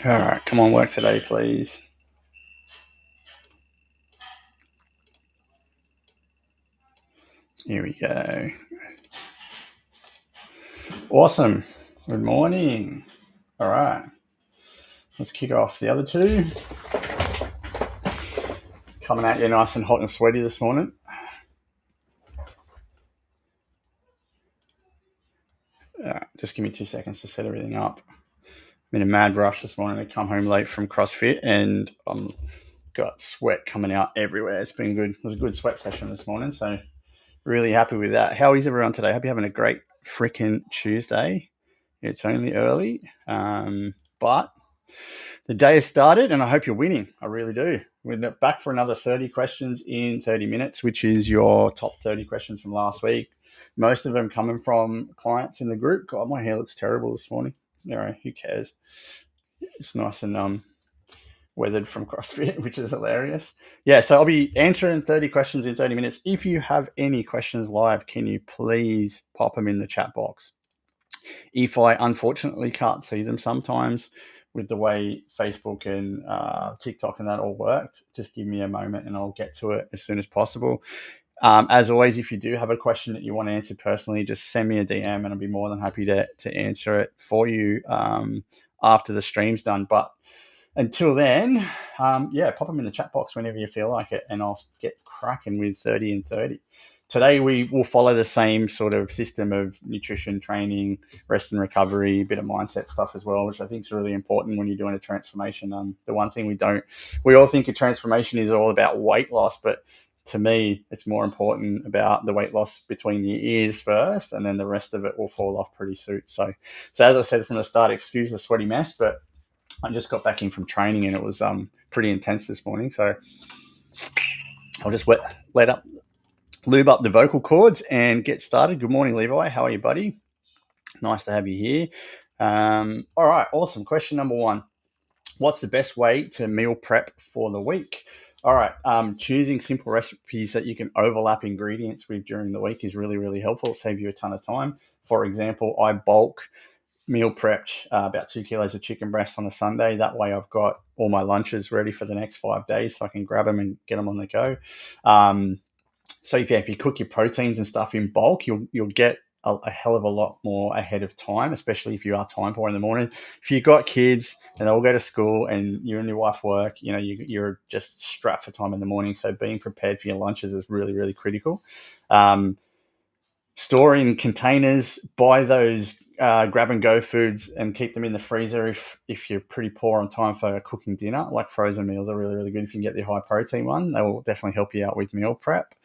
All right, come on, work today, please. Here we go. Awesome. Good morning. All right, let's kick off the other two. Coming at you nice and hot and sweaty this morning. Just give me 2 seconds to set everything up. I'm in a mad rush this morning to come home late from CrossFit and got sweat coming out everywhere. It's been good. It was a good sweat session this morning, so really happy with that. How is everyone today? Hope you're having a great freaking Tuesday. It's only early, but the day has started and I hope you're winning. I really do. We're back for another 30 questions in 30 minutes, which is your top 30 questions from last week. Most of them coming from clients in the group. God, my hair looks terrible this morning. Anyway, who cares? It's nice and weathered from CrossFit, which is hilarious. Yeah, so I'll be answering 30 questions in 30 minutes. If you have any questions live, can you please pop them in the chat box? If I unfortunately can't see them sometimes with the way Facebook and TikTok and that all worked, just give me a moment and I'll get to it as soon as possible. As always, if you do have a question that you want to answer personally, just send me a DM and I'll be more than happy to answer it for you after the stream's done. But until then, pop them in the chat box whenever you feel like it and I'll get cracking with 30 and 30. Today, we will follow the same sort of system of nutrition, training, rest and recovery, a bit of mindset stuff as well, which I think is really important when you're doing a transformation. The one thing we all think a transformation is all about weight loss, but to me, it's more important about the weight loss between your ears first, and then the rest of it will fall off pretty soon. So as I said from the start, excuse the sweaty mess, but I just got back in from training and it was pretty intense this morning. So I'll just lube up the vocal cords and get started. Good morning, Levi. How are you, buddy? Nice to have you here. All right, awesome. Question number one. What's the best way to meal prep for the week? All right, choosing simple recipes that you can overlap ingredients with during the week is really, really helpful. It'll save you a ton of time. For example, I bulk meal prepped about 2 kilos of chicken breast on a Sunday. That way I've got all my lunches ready for the next 5 days so I can grab them and get them on the go. So if you cook your proteins and stuff in bulk, you'll get a hell of a lot more ahead of time, especially if you are time poor in the morning. If you've got kids and they all go to school and you and your wife work, you're just strapped for time in the morning. So being prepared for your lunches is really, really critical. Store in containers, buy those grab and go foods and keep them in the freezer if you're pretty poor on time for cooking dinner. Like frozen meals are really, really good if you can get the high protein one. They will definitely help you out with meal prep.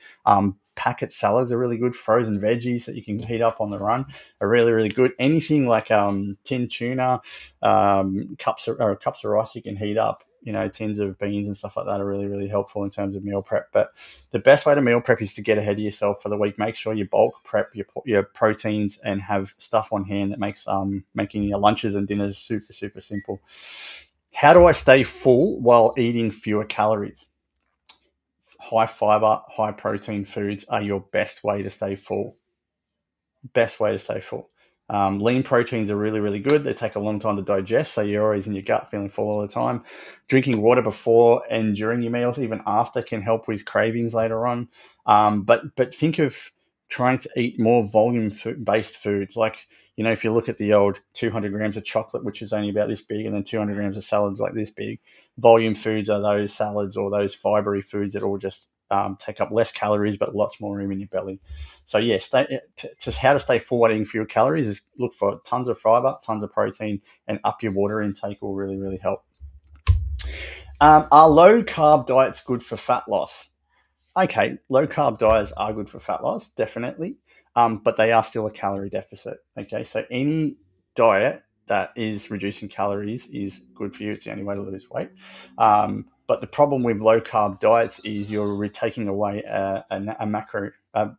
Packet salads are really good. Frozen veggies that you can heat up on the run are really, really good. Anything like tin tuna, cups of rice you can heat up. Tins of beans and stuff like that are really, really helpful in terms of meal prep. But the best way to meal prep is to get ahead of yourself for the week. Make sure you bulk prep your proteins and have stuff on hand that makes making your lunches and dinners super, super simple. How do I stay full while eating fewer calories? High fiber, high protein foods are your best way to stay full. Best way to stay full. Lean proteins are really, really good. They take a long time to digest, so you're always in your gut feeling full all the time. Drinking water before and during your meals, even after, can help with cravings later on. But think of trying to eat more volume-based foods. Like, if you look at the old 200 grams of chocolate, which is only about this big, and then 200 grams of salads like this big, volume foods are those salads or those fibery foods that all just take up less calories but lots more room in your belly. So yeah, just how to stay full while eating fewer calories is look for tons of fiber, tons of protein, and up your water intake will really, really help. Are low carb diets good for fat loss? Okay, low carb diets are good for fat loss, definitely, but they are still a calorie deficit. Okay, so any diet that is reducing calories is good for you. It's the only way to lose weight. But the problem with low carb diets is you're taking away a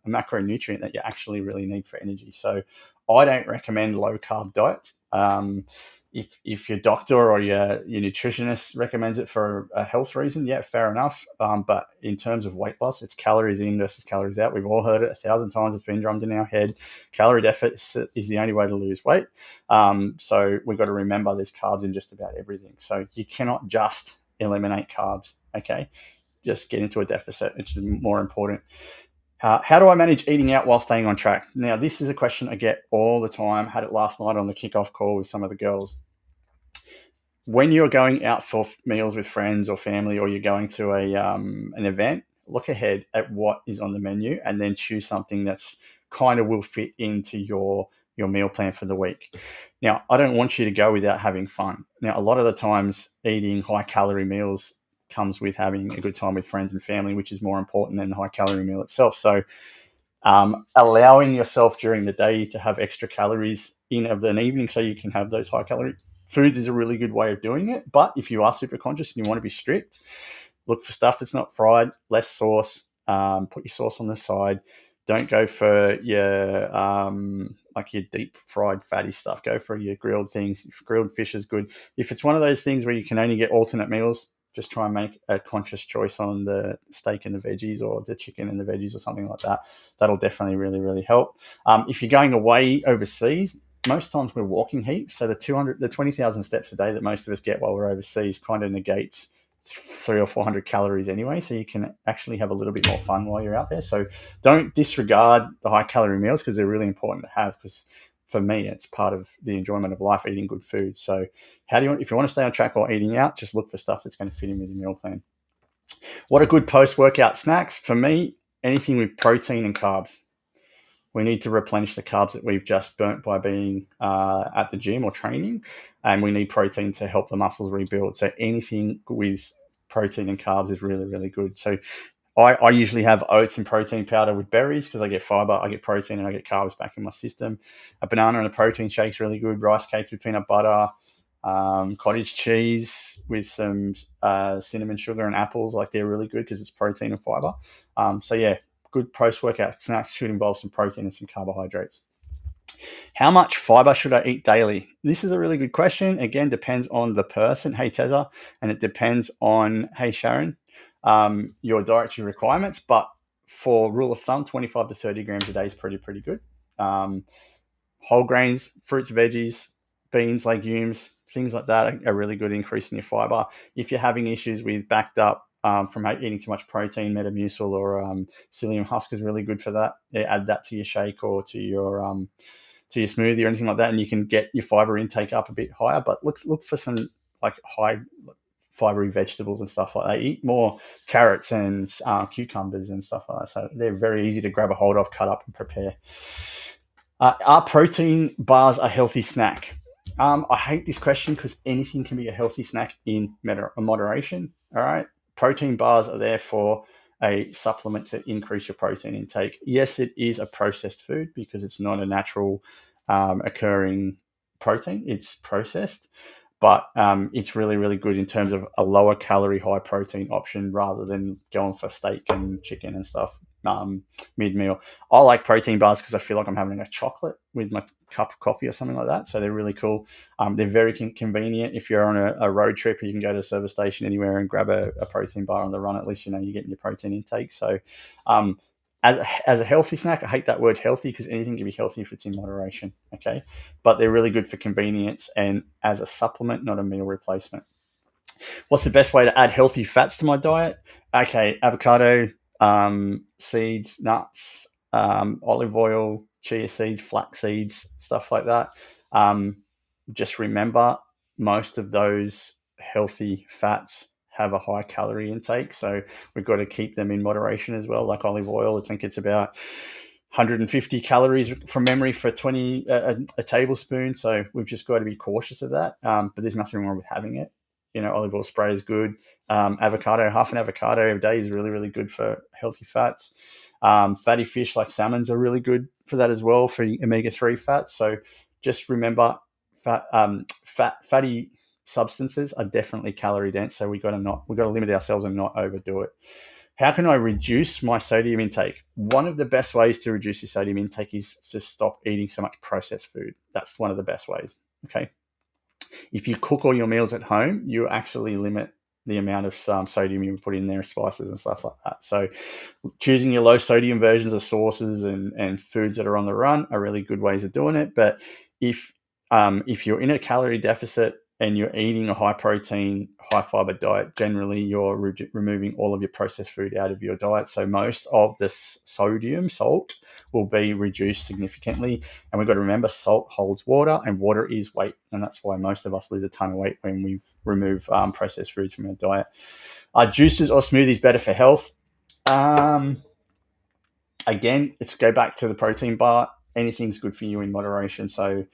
macronutrient that you actually really need for energy. So I don't recommend low carb diets. if your doctor or your nutritionist recommends it for a health reason, yeah, fair enough. But in terms of weight loss, it's calories in versus calories out. We've all heard it 1,000 times. It's been drummed in our head. Calorie deficit is the only way to lose weight. So we've got to remember there's carbs in just about everything. So you cannot just eliminate carbs. Okay, just get into a deficit, which is more important. How do I manage eating out while staying on track? Now, this is a question I get all the time. Had it last night on the kickoff call with some of the girls. When you're going out for meals with friends or family, or you're going to an event, look ahead at what is on the menu and then choose something that's kind of will fit into your meal plan for the week. Now, I don't want you to go without having fun. Now, a lot of the times, eating high calorie meals comes with having a good time with friends and family, which is more important than the high calorie meal itself. So allowing yourself during the day to have extra calories in of an evening so you can have those high calorie foods is a really good way of doing it. But if you are super conscious and you want to be strict, look for stuff that's not fried, less sauce. Put your sauce on the side. Don't go for your like your deep fried fatty stuff. Go for your grilled things. If grilled fish is good. If it's one of those things where you can only get alternate meals, just try and make a conscious choice on the steak and the veggies, or the chicken and the veggies, or something like that. That'll definitely really, really help. If you're going away overseas, most times we're walking heaps. So the 20,000 steps a day that most of us get while we're overseas kind of negates 300 or 400 calories anyway. So you can actually have a little bit more fun while you're out there. So don't disregard the high calorie meals, because they're really important to have, because for me, it's part of the enjoyment of life, eating good food. So if you want to stay on track while eating out, just look for stuff that's going to fit in with your meal plan. What are good post-workout snacks? For me, anything with protein and carbs. We need to replenish the carbs that we've just burnt by being at the gym or training, and we need protein to help the muscles rebuild. So anything with protein and carbs is really, really good. So I usually have oats and protein powder with berries, because I get fiber, I get protein, and I get carbs back in my system. A banana and a protein shake is really good. Rice cakes with peanut butter, cottage cheese with some cinnamon sugar and apples, like they're really good because it's protein and fiber. So yeah, good post-workout snacks should involve some protein and some carbohydrates. How much fiber should I eat daily? This is a really good question. Again, depends on the person. Hey, Teza. And it depends on, hey, Sharon, your dietary requirements. But for rule of thumb, 25 to 30 grams a day is pretty good. Whole grains, fruits, veggies, beans, legumes, things like that are really good increase in your fiber. If you're having issues with backed up from eating too much protein, Metamucil or psyllium husk is really good for that. Yeah, add that to your shake or to your smoothie or anything like that, and you can get your fiber intake up a bit higher. But look for some like high fibery vegetables and stuff like that. Eat more carrots and cucumbers and stuff like that. So they're very easy to grab a hold of, cut up, and prepare. Are protein bars a healthy snack? I hate this question because anything can be a healthy snack in moderation. All right. Protein bars are there for a supplement to increase your protein intake. Yes, it is a processed food because it's not a natural occurring protein. It's processed, but it's really, really good in terms of a lower calorie, high protein option rather than going for steak and chicken and stuff mid-meal. I like protein bars because I feel like I'm having a chocolate with my cup of coffee or something like that. So they're really cool. They're very convenient. If you're on a road trip, you can go to a service station anywhere and grab a protein bar on the run. At least you know you're getting your protein intake. So as a healthy snack, I hate that word healthy because anything can be healthy if it's in moderation. Okay, but they're really good for convenience and as a supplement, not a meal replacement. What's the best way to add healthy fats to my diet? Okay, avocado, seeds, nuts, olive oil, chia seeds, flax seeds, stuff like that. Just remember, most of those healthy fats have a high calorie intake, so we've got to keep them in moderation as well. Like olive oil, I think it's about 150 calories from memory for a tablespoon. So we've just got to be cautious of that. But there's nothing wrong with having it. Olive oil spray is good. Avocado, half an avocado every day is really, really good for healthy fats. Fatty fish like salmons are really good for that as well, for omega-3 fats. So just remember, fatty substances are definitely calorie dense. So we've got to limit ourselves and not overdo it. How can I reduce my sodium intake? One of the best ways to reduce your sodium intake is to stop eating so much processed food. That's one of the best ways. Okay. Plus, if you cook all your meals at home, you actually limit the amount of sodium you put in there, spices and stuff like that. So choosing your low sodium versions of sauces and foods that are on the run are really good ways of doing it. But if you're in a calorie deficit and you're eating a high protein, high fiber diet, generally you're removing all of your processed food out of your diet. So most of the salt will be reduced significantly. And we've got to remember salt holds water and water is weight. And that's why most of us lose a ton of weight when we remove processed foods from our diet. Are juices or smoothies better for health? Again, let's go back to the protein bar. Anything's good for you in moderation. So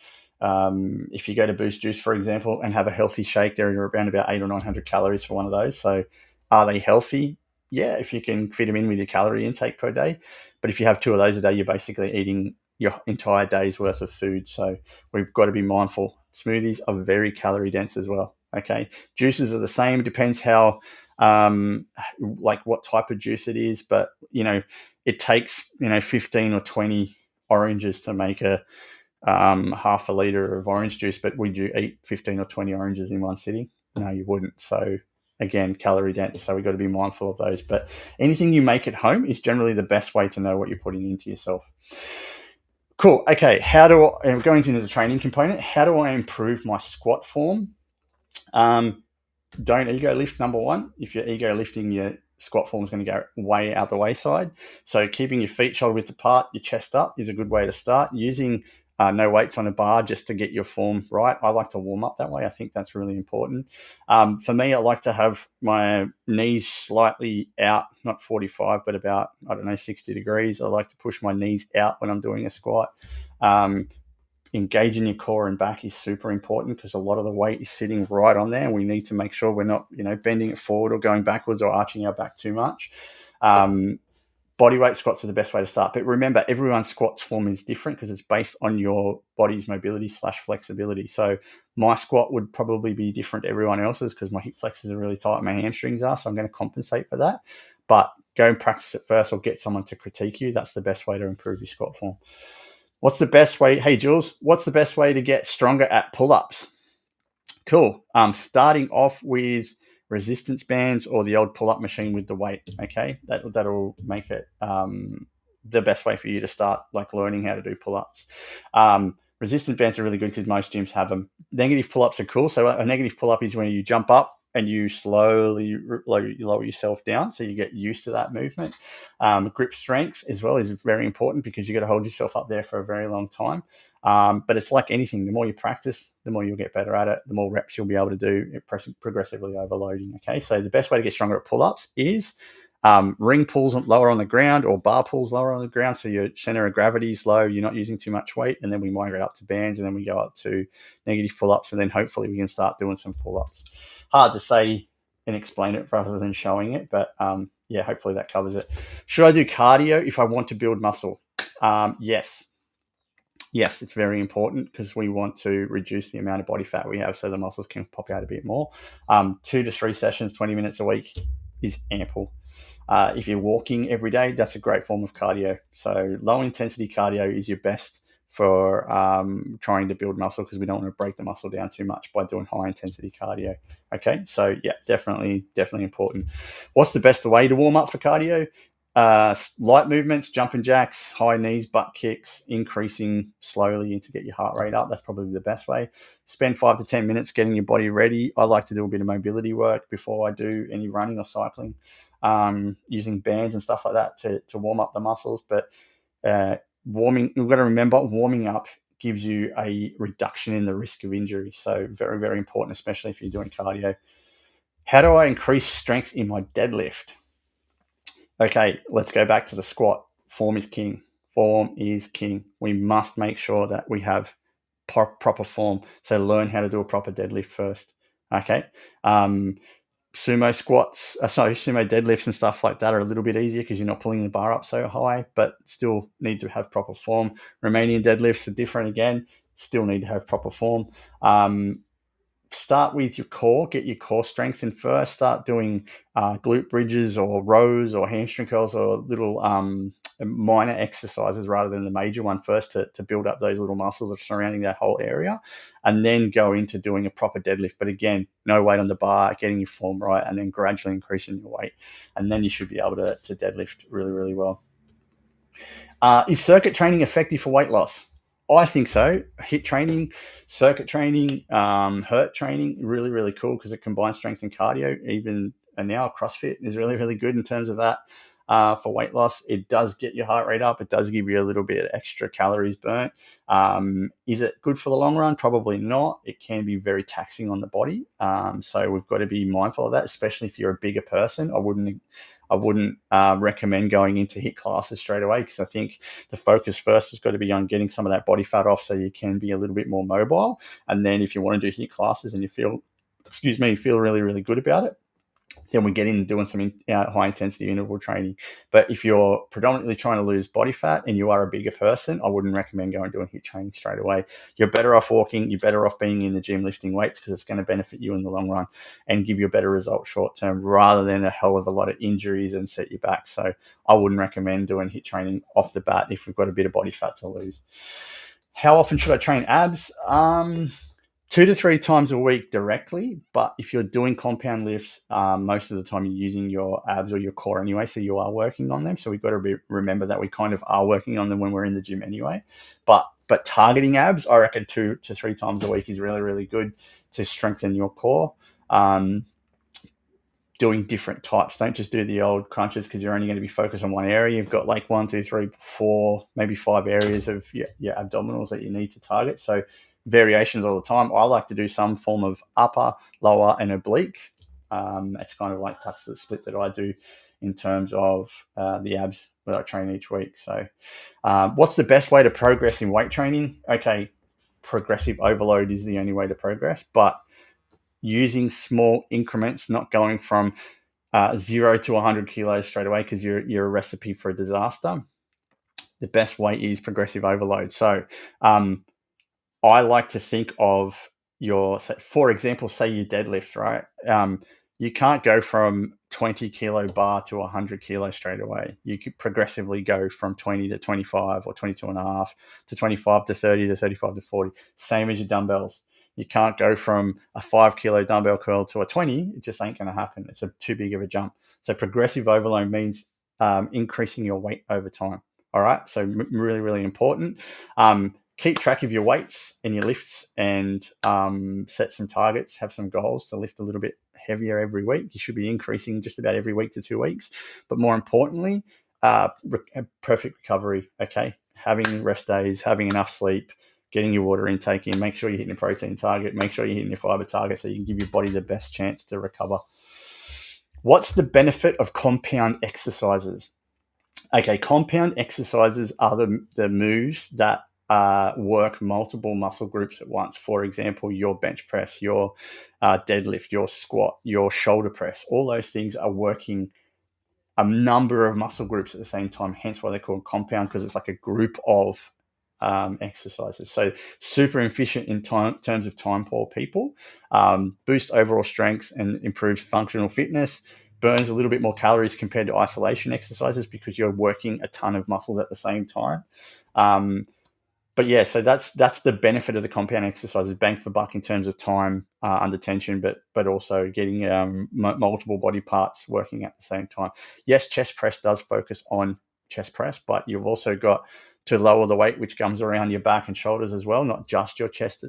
if you go to Boost Juice, for example, and have a healthy shake, they're around about 800 or 900 calories for one of those. So are they healthy? Yeah, if you can fit them in with your calorie intake per day. But if you have 2 of those a day, you're basically eating your entire day's worth of food. So we've got to be mindful. Smoothies are very calorie dense as well. Okay. Juices are the same. Depends how, like what type of juice it is. But, it takes, 15 or 20 oranges to make a half a liter of orange juice, but would you eat 15 or 20 oranges in one sitting? No, you wouldn't. So again, calorie dense. So we've got to be mindful of those. But anything you make at home is generally the best way to know what you're putting into yourself. Cool. Okay. And going into the training component, how do I improve my squat form? Don't ego lift, number one. If you're ego lifting, your squat form is going to go way out the wayside. So keeping your feet shoulder width apart, your chest up is a good way to start. Using no weights on a bar just to get your form right. I like to warm up that way. I think that's really important. For me, I like to have my knees slightly out, not 45, but about, 60 degrees. I like to push my knees out when I'm doing a squat. Engaging your core and back is super important because a lot of the weight is sitting right on there, and we need to make sure we're not, bending it forward or going backwards or arching our back too much. Body weight squats are the best way to start. But remember, everyone's squats form is different because it's based on your body's mobility / flexibility. So my squat would probably be different to everyone else's because my hip flexors are really tight and my hamstrings are. So I'm going to compensate for that. But go and practice it first or get someone to critique you. That's the best way to improve your squat form. What's the best way? Hey, Jules, what's the best way to get stronger at pull-ups? Cool. Starting off with resistance bands or the old pull-up machine with the weight. Okay, that'll make it the best way for you to start, like learning how to do pull-ups. Resistance bands are really good because most gyms have them. Negative pull-ups are cool. So a negative pull-up is when you jump up and you slowly lower yourself down, so you get used to that movement. Grip strength as well is very important because you got to hold yourself up there for a very long time. But it's like anything. The more you practice, the more you'll get better at it. The more reps you'll be able to do, progressively overloading. Okay, so the best way to get stronger at pull-ups is ring pulls lower on the ground or bar pulls lower on the ground. So your center of gravity is low. You're not using too much weight. And then we migrate up to bands and then we go up to negative pull-ups. And then hopefully we can start doing some pull-ups. Hard to say and explain it rather than showing it. But yeah, hopefully that covers it. Should I do cardio if I want to build muscle? Yes. Yes, it's very important because we want to reduce the amount of body fat we have so the muscles can pop out a bit more. 2 to 3 sessions, 20 minutes a week is ample. If you're walking every day, that's a great form of cardio. So low intensity cardio is your best for trying to build muscle because we don't want to break the muscle down too much by doing high intensity cardio. Okay, so yeah, definitely important. What's the best way to warm up for cardio? Light movements, jumping jacks, high knees, butt kicks, increasing slowly to get your heart rate up. That's probably the best way. Spend 5 to 10 minutes getting your body ready. I like to do a bit of mobility work before I do any running or cycling, using bands and stuff like that to warm up the muscles. But we've got to remember, warming up gives you a reduction in the risk of injury. So very, very important, especially if you're doing cardio. How do I increase strength in my deadlift? Okay, let's go back to the squat. Form is king. Form is king. We must make sure that we have proper form. So learn how to do a proper deadlift first. Okay. Sumo deadlifts and stuff like that are a little bit easier because you're not pulling the bar up so high, but still need to have proper form. Romanian deadlifts are different again. Still need to have proper form. Start with your core, get your core strengthened first. Start doing glute bridges or rows or hamstring curls or little minor exercises rather than the major one first to build up those little muscles surrounding that whole area, and then go into doing a proper deadlift. But again, no weight on the bar, getting your form right, and then gradually increasing your weight. And then you should be able to deadlift really, really well. Is circuit training effective for weight loss? I think so. HIIT training, circuit training, HERT training, really, really cool because it combines strength and cardio. Even and now CrossFit is really, really good in terms of that for weight loss. It does get your heart rate up. It does give you a little bit extra calories burnt. Is it good for the long run? Probably not. It can be very taxing on the body. So we've got to be mindful of that, especially if you're a bigger person. I wouldn't recommend going into HIIT classes straight away because I think the focus first has got to be on getting some of that body fat off so you can be a little bit more mobile. And then if you want to do HIIT classes and you feel really, really good about it, then we get in doing some high intensity interval training. But if you're predominantly trying to lose body fat and you are a bigger person, I wouldn't recommend going doing HIIT training straight away. You're better off walking. You're better off being in the gym lifting weights because it's going to benefit you in the long run and give you a better result short term rather than a hell of a lot of injuries and set you back. So I wouldn't recommend doing HIIT training off the bat if we've got a bit of body fat to lose. How often should I train abs? 2 to 3 times a week directly, but if you're doing compound lifts, most of the time you're using your abs or your core anyway, so you are working on them. So we've got to remember that we kind of are working on them when we're in the gym anyway. But targeting abs, I reckon 2 to 3 times a week is really, really good to strengthen your core. Doing different types. Don't just do the old crunches because you're only going to be focused on one area. You've got like 1, 2, 3, 4, maybe 5 areas of your abdominals that you need to target. So variations all the time. I like to do some form of upper, lower, and oblique. It's kind of like that's the split that I do in terms of the abs that I train each week. So what's the best way to progress in weight training? Okay, progressive overload is the only way to progress, but using small increments, not going from 0 to 100 kilos straight away because you're a recipe for a disaster. The best way is progressive overload. So I like to think of for example, say you deadlift, right? You can't go from 20 kilo bar to 100 kilo straight away. You could progressively go from 20 to 25 or 22 and a half to 25 to 30 to 35 to 40. Same as your dumbbells. You can't go from a 5 kilo dumbbell curl to a 20. It just ain't going to happen. It's too big of a jump. So progressive overload means increasing your weight over time. All right. So really, really important. Keep track of your weights and your lifts and set some targets, have some goals to lift a little bit heavier every week. You should be increasing just about every week to 2 weeks. But more importantly, perfect recovery, okay? Having rest days, having enough sleep, getting your water intake in, make sure you're hitting your protein target, make sure you're hitting your fiber target so you can give your body the best chance to recover. What's the benefit of compound exercises? Okay, compound exercises are the moves that work multiple muscle groups at once. For example, your bench press, your deadlift, your squat, your shoulder press, all those things are working a number of muscle groups at the same time, hence why they're called compound, because it's like a group of exercises. So super efficient in terms of time poor people, boost overall strength and improves functional fitness, burns a little bit more calories compared to isolation exercises because you're working a ton of muscles at the same time. But yeah, so that's the benefit of the compound exercises, bang for buck in terms of time under tension, but also getting multiple body parts working at the same time. Yes, chest press does focus on chest press, but you've also got to lower the weight, which comes around your back and shoulders as well, not just your chest.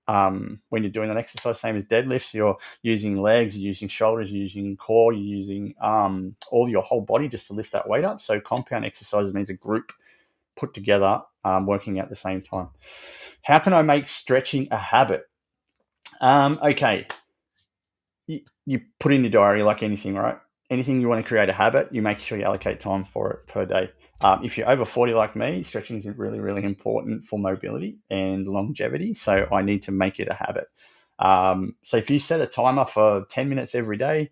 When you're doing that exercise, same as deadlifts, you're using legs, you're using shoulders, you're using core, you're using all your whole body just to lift that weight up. So compound exercises means a group put together working at the same time. How can I make stretching a habit? Okay. You put in your diary like anything, right? Anything you want to create a habit, you make sure you allocate time for it per day. If you're over 40 like me, stretching is really, really important for mobility and longevity. So I need to make it a habit. So if you set a timer for 10 minutes every day,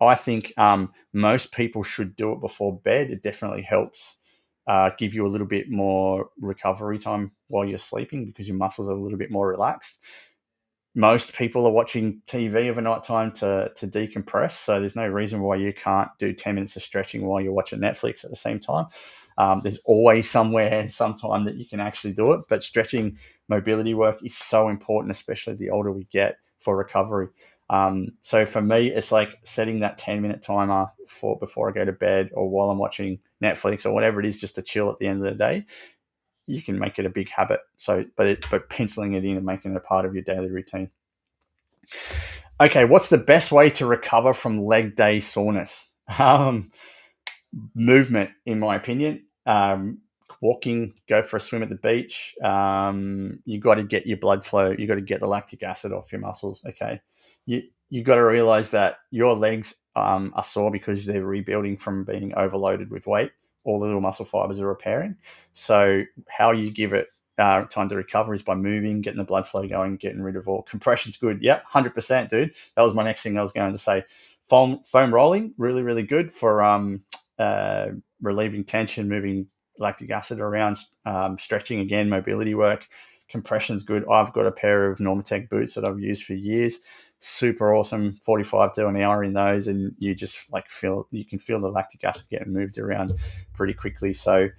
I think most people should do it before bed. It definitely helps give you a little bit more recovery time while you're sleeping because your muscles are a little bit more relaxed. Most people are watching TV overnight time to decompress, so there's no reason why you can't do 10 minutes of stretching while you're watching Netflix at the same time. There's always somewhere, sometime that you can actually do it. But stretching, mobility work is so important, especially the older we get, for recovery. So for me, it's like setting that 10-minute timer for before I go to bed, or while I'm watching Netflix or whatever it is, just to chill at the end of the day. You can make it a big habit. So, but penciling it in and making it a part of your daily routine. Okay, what's the best way to recover from leg day soreness? Movement, in my opinion. Walking, go for a swim at the beach. You got to get your blood flow. You got to get the lactic acid off your muscles. Okay, you got to realize that your legs are sore because they're rebuilding from being overloaded with weight. All the little muscle fibers are repairing. So how you give it time to recover is by moving, getting the blood flow going, getting rid of all compression's good. Yep, 100%, dude. That was my next thing I was going to say. Foam rolling, really, really good for relieving tension, moving lactic acid around, stretching again, mobility work. Compression's good. I've got a pair of Normatec boots that I've used for years. Super awesome, 45 to an hour in those, and you just like you can feel the lactic acid getting moved around pretty quickly. So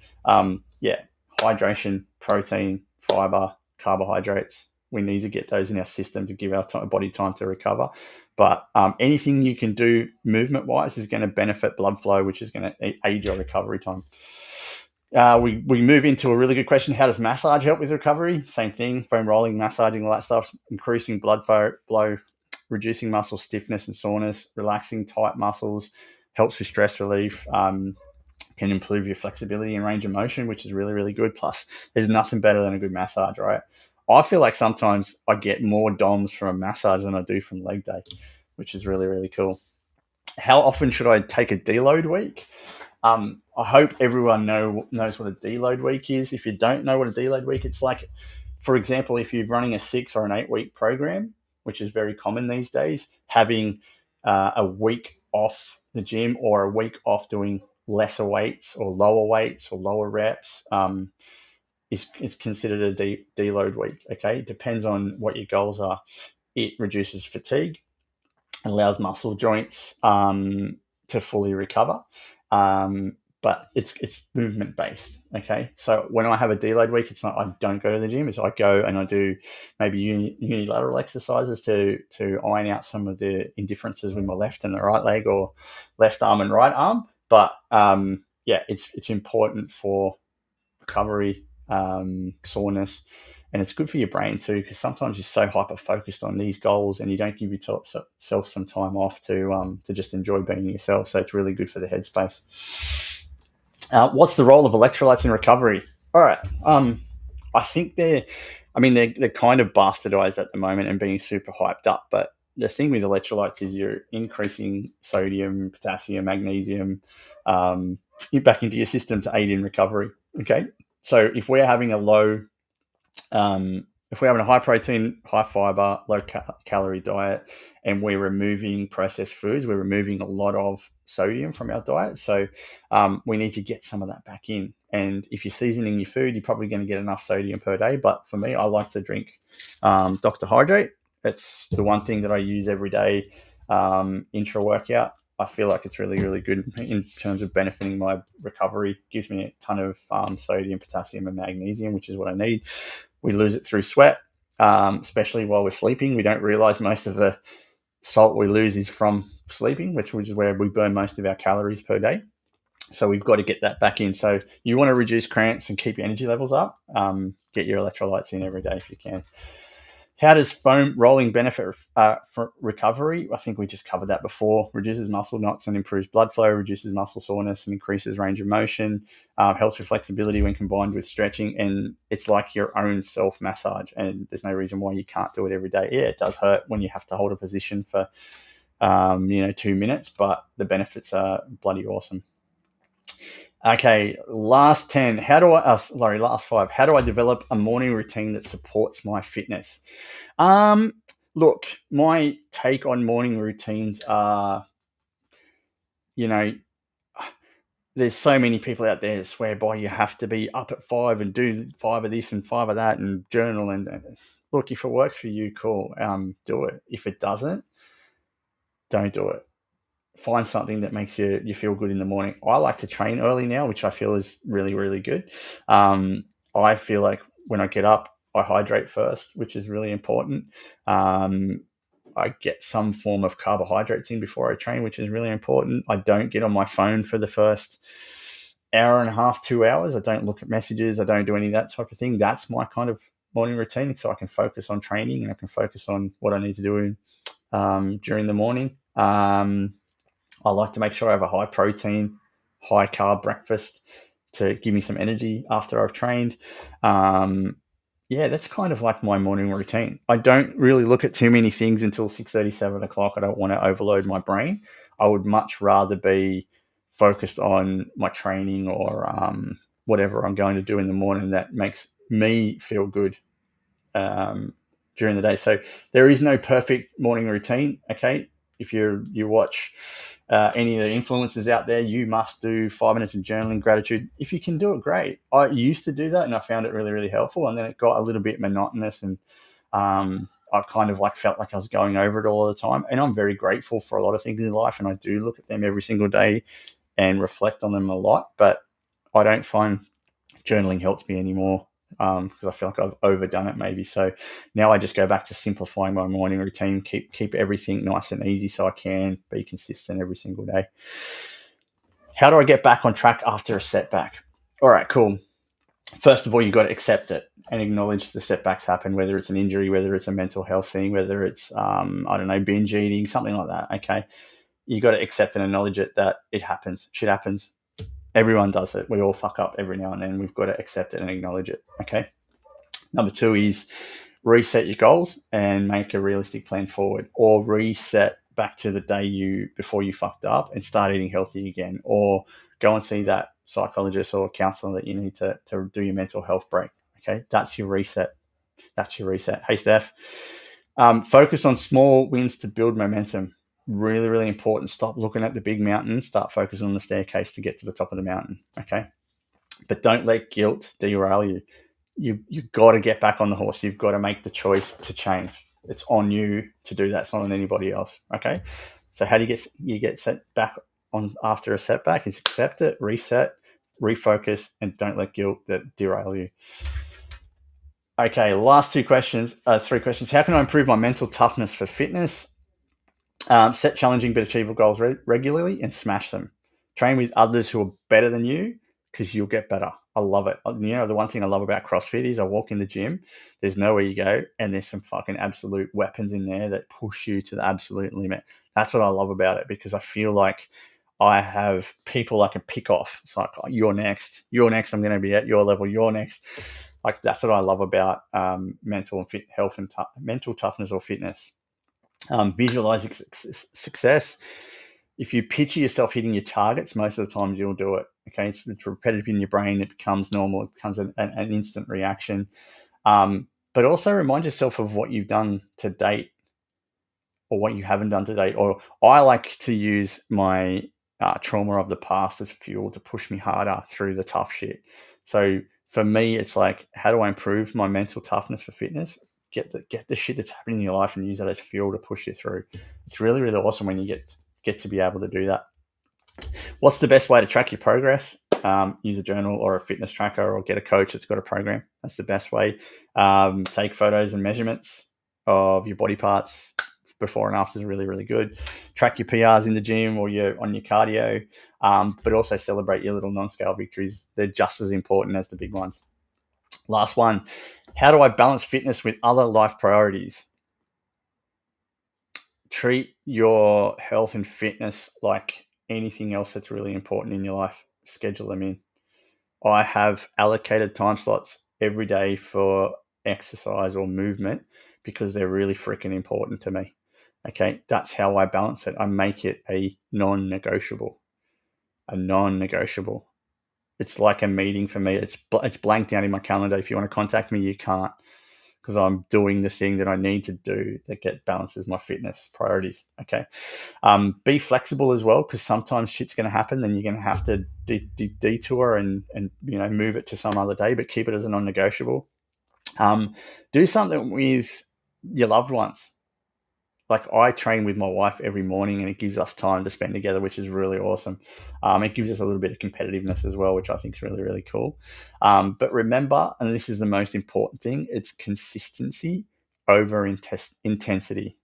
yeah, hydration, protein, fiber, carbohydrates. We need to get those in our system to give our body time to recover. But anything you can do movement-wise is going to benefit blood flow, which is going to aid your recovery time. We move into a really good question. How does massage help with recovery? Same thing, foam rolling, massaging, all that stuff, increasing blood flow, reducing muscle stiffness and soreness, relaxing tight muscles, helps with stress relief, can improve your flexibility and range of motion, which is really, really good. Plus, there's nothing better than a good massage, right? I feel like sometimes I get more DOMs from a massage than I do from leg day, which is really, really cool. How often should I take a deload week? I hope everyone knows what a deload week is. If you don't know what a deload week, it's like, for example, if you're running a 6 or an 8 week program, which is very common these days, having a week off the gym or a week off doing lesser weights or lower reps is considered a deload week. Okay, it depends on what your goals are. It reduces fatigue, allows muscle joints to fully recover. But it's movement based. Okay, so when I have a deload week, it's not I don't go to the gym. It's I go and I do maybe unilateral exercises to iron out some of the indifferences with my left and the right leg, or left arm and right arm. But yeah, it's important for recovery, soreness, and it's good for your brain too, because sometimes you're so hyper focused on these goals and you don't give yourself some time off to just enjoy being yourself. So it's really good for the headspace. What's the role of electrolytes in recovery? All right. I think they're kind of bastardized at the moment and being super hyped up. But the thing with electrolytes is you're increasing sodium, potassium, magnesium back into your system to aid in recovery. Okay. So if we're having a if we're having a high protein, high fiber, low calorie diet, and we're removing processed foods, we're removing a lot of sodium from our diet. So we need to get some of that back in. And if you're seasoning your food, you're probably going to get enough sodium per day. But for me, I like to drink Dr. Hydrate. It's the one thing that I use every day intra workout. I feel like it's really, really good in terms of benefiting my recovery. Gives me a ton of sodium, potassium, and magnesium, which is what I need. We lose it through sweat, especially while we're sleeping. We don't realize most of the salt we lose is from sleeping, which is where we burn most of our calories per day. So we've got to get that back in. So you want to reduce cramps and keep your energy levels up. Get your electrolytes in every day if you can. How does foam rolling benefit for recovery? I think we just covered that before. Reduces muscle knots and improves blood flow, reduces muscle soreness and increases range of motion, helps with flexibility when combined with stretching, and it's like your own self-massage, and there's no reason why you can't do it every day. Yeah, it does hurt when you have to hold a position for 2 minutes, but the benefits are bloody awesome. Okay, last 10. Last 5. How do I develop a morning routine that supports my fitness? Look, my take on morning routines are, there's so many people out there that swear by you have to be up at 5 and do 5 of this and 5 of that and journal. And look, if it works for you, cool, do it. If it doesn't, don't do it. find something that makes you feel good in the morning. I like to train early now, which I feel is really, really good. I feel like when I get up, I hydrate first, which is really important. I get some form of carbohydrates in before I train, which is really important. I don't get on my phone for the first hour and a half, 2 hours. I don't look at messages. I don't do any of that type of thing. That's my kind of morning routine, so I can focus on training and I can focus on what I need to do during the morning. I like to make sure I have a high protein, high carb breakfast to give me some energy after I've trained. Yeah, that's kind of like my morning routine. I don't really look at too many things until 6:30, 7 o'clock. I don't want to overload my brain. I would much rather be focused on my training or whatever I'm going to do in the morning that makes me feel good during the day. So there is no perfect morning routine. Okay, if you watch any of the influencers out there, you must do 5 minutes of journaling, gratitude. If you can do it, great. I used to do that, and I found it really, really helpful. And then it got a little bit monotonous, and I kind of like felt like I was going over it all the time. And I'm very grateful for a lot of things in life, and I do look at them every single day and reflect on them a lot. But I don't find journaling helps me anymore because I feel like I've overdone it maybe. So now I just go back to simplifying my morning routine, keep everything nice and easy so I can be consistent every single day. How do I get back on track after a setback? All right, cool. First of all, you've got to accept it and acknowledge the setbacks happen, whether it's an injury, whether it's a mental health thing, whether it's, I don't know, binge eating, something like that. Okay. You got to accept and acknowledge it that it happens. Shit happens. Everyone does it. We all fuck up every now and then. We've got to accept it and acknowledge it. Okay. Number 2 is reset your goals and make a realistic plan forward, or reset back to the day before you fucked up and start eating healthy again, or go and see that psychologist or counselor that you need to do your mental health break. Okay. That's your reset. That's your reset. Hey, Steph. Focus on small wins to build momentum. Really, really important. Stop looking at the big mountain. Start focusing on the staircase to get to the top of the mountain. Okay. But don't let guilt derail you. You've got to get back on the horse. You've got to make the choice to change. It's on you to do that. It's not on anybody else. Okay. So how do you get set back on after a setback? Is accept it, reset, refocus, and don't let guilt that derail you. Okay, last 3 questions. How can I improve my mental toughness for fitness? Set challenging but achievable goals regularly and smash them. Train with others who are better than you because you'll get better. I love it. You know, the one thing I love about CrossFit is I walk in the gym, there's nowhere you go, and there's some fucking absolute weapons in there that push you to the absolute limit. That's what I love about it because I feel like I have people I can pick off. It's like, oh, you're next. I'm going to be at your level. You're next. Like that's what I love about mental and health and mental toughness or fitness. Visualize success. If you picture yourself hitting your targets, most of the times you'll do it. Okay, it's repetitive in your brain. It becomes normal. It becomes an instant reaction. But also remind yourself of what you've done to date or what you haven't done to date. Or I like to use my trauma of the past as fuel to push me harder through the tough shit. So for me, it's like, how do I improve my mental toughness for fitness? Get the shit that's happening in your life and use that as fuel to push you through. It's really, really awesome when you get to be able to do that. What's the best way to track your progress? Use a journal or a fitness tracker or get a coach that's got a program. That's the best way. Take photos and measurements of your body parts before and after is really, really good. Track your PRs in the gym or on your cardio, but also celebrate your little non-scale victories. They're just as important as the big ones. Last one, how do I balance fitness with other life priorities? Treat your health and fitness like anything else that's really important in your life. Schedule them in. I have allocated time slots every day for exercise or movement because they're really freaking important to me. Okay, that's how I balance it. I make it a non-negotiable. It's like a meeting for me. It's blanked out in my calendar. If you want to contact me, you can't because I'm doing the thing that I need to do that balances my fitness priorities. Okay. Be flexible as well because sometimes shit's going to happen. Then you're going to have to detour and move it to some other day, but keep it as a non-negotiable. Do something with your loved ones. like I train with my wife every morning, and it gives us time to spend together, which is really awesome. It gives us a little bit of competitiveness as well, which I think is really, really cool. But remember, and this is the most important thing, it's consistency over intensity.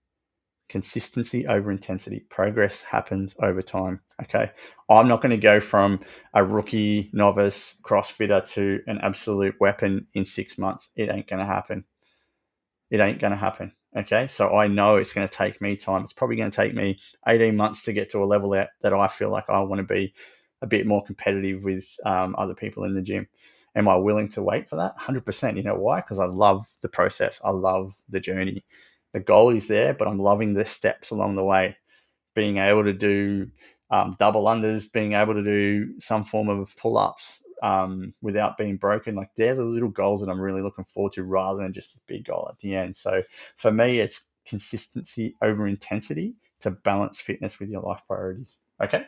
Consistency over intensity. Progress happens over time. Okay. I'm not going to go from a rookie novice CrossFitter to an absolute weapon in 6 months. It ain't going to happen. It ain't going to happen. Okay. So I know it's going to take me time. It's probably going to take me 18 months to get to a level that I feel like I want to be a bit more competitive with other people in the gym. Am I willing to wait for that? 100%. You know why? Because I love the process. I love the journey. The goal is there, but I'm loving the steps along the way. Being able to do double unders, being able to do some form of pull ups without being broken. Like they're the little goals that I'm really looking forward to rather than just a big goal at the end. So for me, it's consistency over intensity to balance fitness with your life priorities. Okay,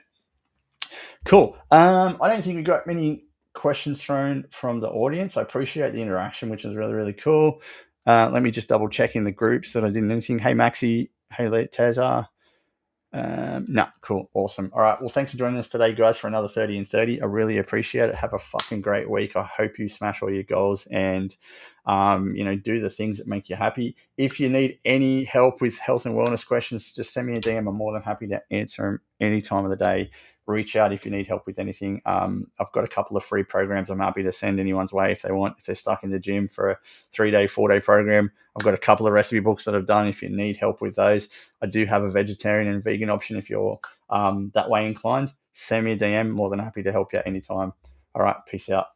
cool. I don't think we got many questions thrown from the audience. I appreciate the interaction, which is really, really cool. Let me just double check in the groups that I didn't anything. Hey, Maxi. Hey, Tezar. No, cool. Awesome. All right. Well, thanks for joining us today, guys, for another 30 and 30. I really appreciate it. Have a fucking great week. I hope you smash all your goals and, do the things that make you happy. If you need any help with health and wellness questions, just send me a DM. I'm more than happy to answer them any time of the day. Reach out if you need help with anything. I've got a couple of free programs I'm happy to send anyone's way if they want, if they're stuck in the gym for a 3-day, 4-day program. I've got a couple of recipe books that I've done if you need help with those. I do have a vegetarian and vegan option if you're that way inclined. Send me a DM. More than happy to help you anytime. All right. Peace out.